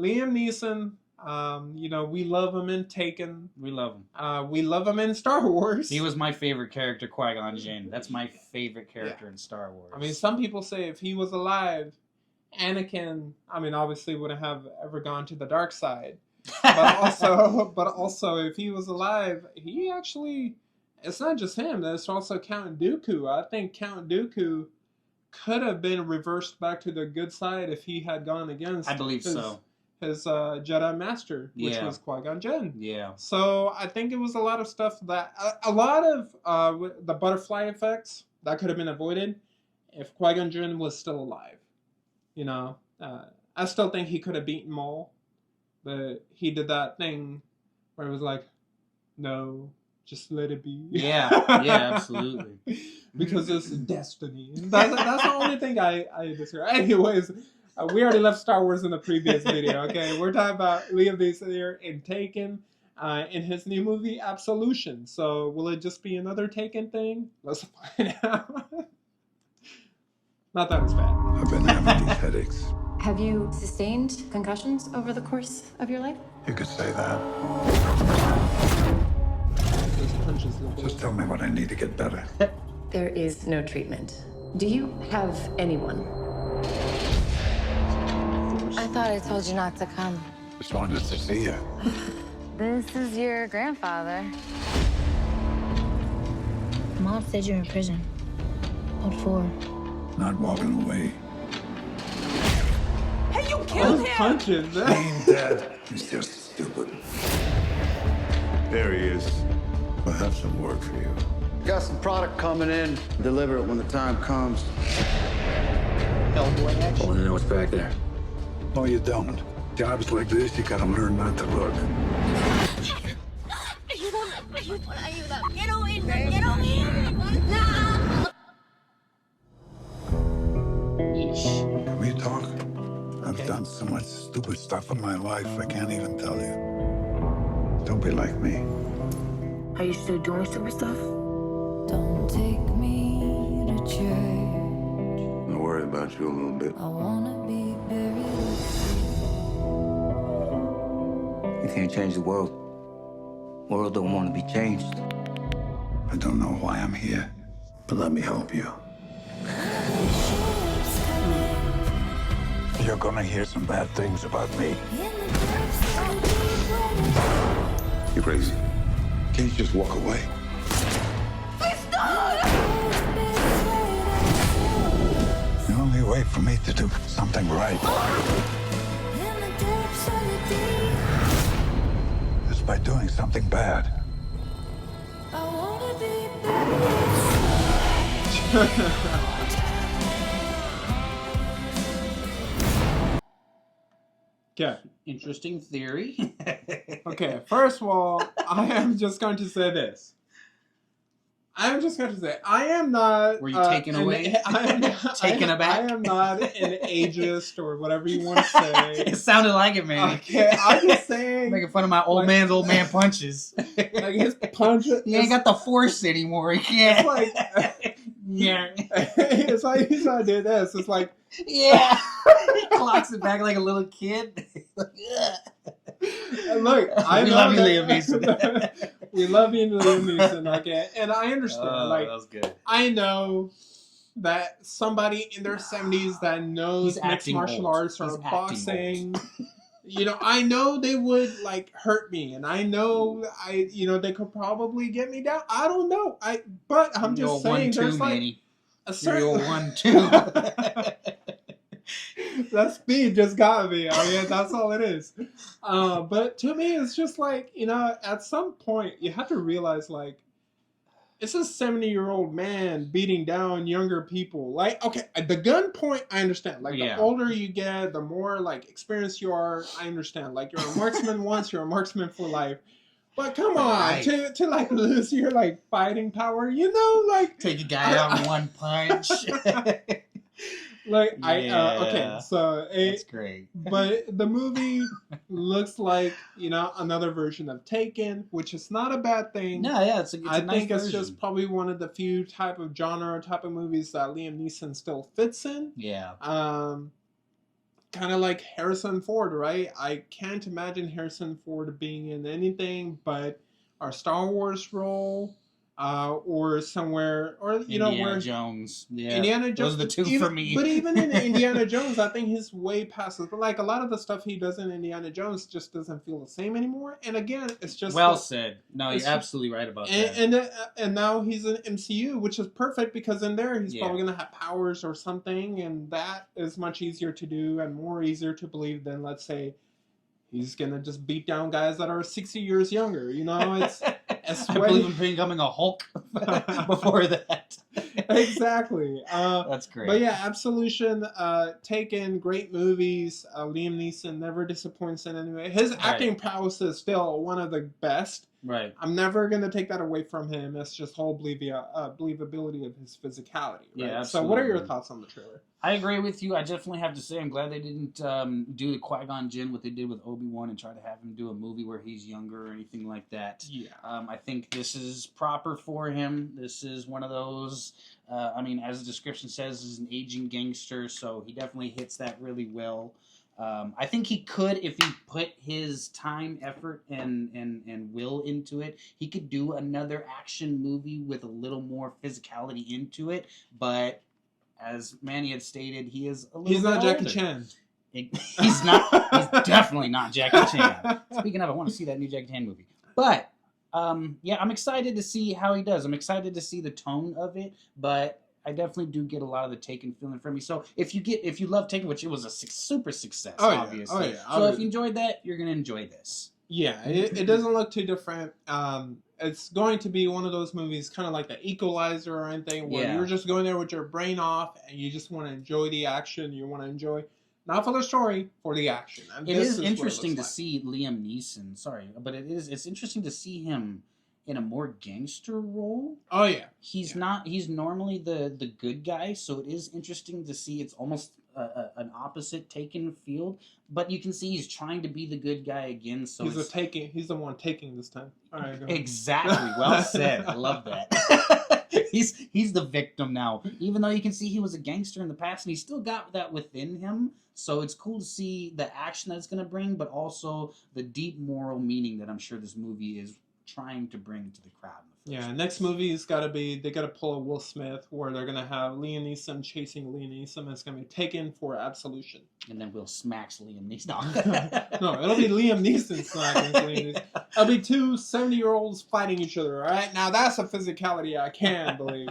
Liam Neeson. You know, we love him in Taken. We love him. We love him in Star Wars. He was my favorite character, Qui-Gon Jinn. That's my favorite character in Star Wars. I mean, some people say if he was alive, Anakin, I mean, obviously wouldn't have ever gone to the dark side. But also, if he was alive, he actually, it's not just him. There's also Count Dooku. I think Count Dooku could have been reversed back to the good side if he had gone against. I believe so. His Jedi Master, which was Qui-Gon Jinn. Yeah. So I think it was a lot of stuff that a lot of the butterfly effects that could have been avoided if Qui-Gon Jinn was still alive. You know, I still think he could have beaten Maul, but he did that thing where it was like, no, just let it be. Yeah, absolutely. Because it's destiny. That's the only thing I disagree. Anyways, we already left Star Wars in the previous video, okay? We're talking about Liam Neeson here in Taken, in his new movie, Absolution. So will it just be another Taken thing? Let's find out. Not that it's bad. I've been having these headaches. Have you sustained concussions over the course of your life? You could say that. Those punches look Just tell me what I need to get better. There is no treatment. Do you have anyone? I thought I told you not to come. Just wanted to see you. This is your grandfather. Mom said you're in prison. What for? Not walking away. Hey, you killed him! Punches. Being dead is just stupid. There he is. I have some work for you. Got some product coming in. Deliver it when the time comes. Hellboy I action. want to know what's back there. No, you don't. Jobs like this, you gotta learn not to look. Can we talk? I've done so much stupid stuff in my life, I can't even tell you. Don't be like me. Are you still doing stupid stuff? Don't take me to church. I worry about you a little bit. I wanna be buried. You can't change the world. World don't want to be changed. I don't know why I'm here, but let me help you. You're gonna hear some bad things about me. You crazy? Can't you just walk away? The only way for me to do something right is by doing something bad. Okay. Interesting theory. Okay, first of all, I am just going to say this. I am not. Were you taken away? Taken aback? I am not an ageist or whatever you want to say. It sounded like it, man. Okay, I'm just saying. Making fun of my old man punches. Like his punch. He ain't got the force anymore. He can't. It's like. Yeah. It's like he's trying to do this. It's like. Yeah. He clocks it back like a little kid. Look, I love you, that- Liam Neeson. We love you, Liam Neeson. Okay, and I understand. That was good. I know that somebody in their 70s that knows He's mixed acting martial old. arts or He's acting boxing, you know, I know they would like hurt me, and I know they could probably get me down. I don't know. But I'm just saying, there's like Manny. a certain 1-2. that speed just got me. I mean, that's all it is. But to me, it's just like, at some point you have to realize, like, it's a 70-year-old man beating down younger people. Like, okay, the gun point, I understand. Like, the older you get, the more, like, experienced you are, I understand. Like, you're a marksman once, you're a marksman for life. But come on, to like, lose your, like, fighting power, like... Take a guy out in one punch. Like, okay, so... That's great. But the movie looks like, another version of Taken, which is not a bad thing. No, yeah, it's a I nice think it's version. just probably one of the few type of movies that Liam Neeson still fits in. Yeah. kind of like Harrison Ford, right? I can't imagine Harrison Ford being in anything but our Star Wars role, or somewhere, or you know, Indiana where Jones. Yeah, Indiana Jones. Those are the two even, for me. But even in Indiana Jones, I think he's way past it. But like a lot of the stuff he does in Indiana Jones just doesn't feel the same anymore. And again, it's just well like, said. No, you're absolutely right about that. and now he's in MCU, which is perfect because in there he's probably gonna have powers or something, and that is much easier to do and more easier to believe than, let's say, he's gonna just beat down guys that are 60 years younger. You know, it's I believe him becoming a Hulk before that. Exactly. That's great. But yeah, Absolution, Taken, great movies. Liam Neeson never disappoints in any way. His acting prowess is still one of the best. Right. I'm never going to take that away from him. It's just whole believability of his physicality. Right? Yeah, absolutely. So what are your thoughts on the trailer? I agree with you. I definitely have to say I'm glad they didn't do the Qui-Gon Jinn, what they did with Obi-Wan, and try to have him do a movie where he's younger or anything like that. Yeah. I think this is proper for him. This is one of those, I mean, as the description says, is an aging gangster, so he definitely hits that really well. I think he could, if he put his time, effort, and will into it, he could do another action movie with a little more physicality into it, but as Manny had stated, he is a little He's not bit Jackie older. Chan. He's not. He's definitely not Jackie Chan. Speaking of, I want to see that new Jackie Chan movie. But yeah, I'm excited to see how he does. I'm excited to see the tone of it. But I definitely do get a lot of the Taken feeling from me. So if you love Taken, which it was a super success, obviously. Oh, yeah. So if you enjoyed that, you're gonna enjoy this. Yeah, it doesn't look too different. It's going to be one of those movies, kind of like the Equalizer or anything, where you're just going there with your brain off and you just want to enjoy the action. You want to enjoy, not for the story, for the action. And it is interesting to see Liam Neeson. Sorry, but it's interesting to see him in a more gangster role. Oh yeah, he's not. He's normally the good guy, so it is interesting to see. It's almost an opposite Taken field, but you can see he's trying to be the good guy again. So he's the one taking this time. All right, go ahead. Exactly. Well said. I love that. He's the victim now, even though you can see he was a gangster in the past, and he still got that within him. So it's cool to see the action that it's going to bring, but also the deep moral meaning that I'm sure this movie is trying to bring to the crowd. Yeah, next movie's got to be, they got to pull a Will Smith where they're going to have Liam Neeson chasing Liam Neeson. It's going to be Taken for Absolution. And then Will smacks Liam Neeson. No, it'll be Liam Neeson smacking Liam Neeson. It'll be two 70-year-olds fighting each other, all right? Now that's a physicality I can believe.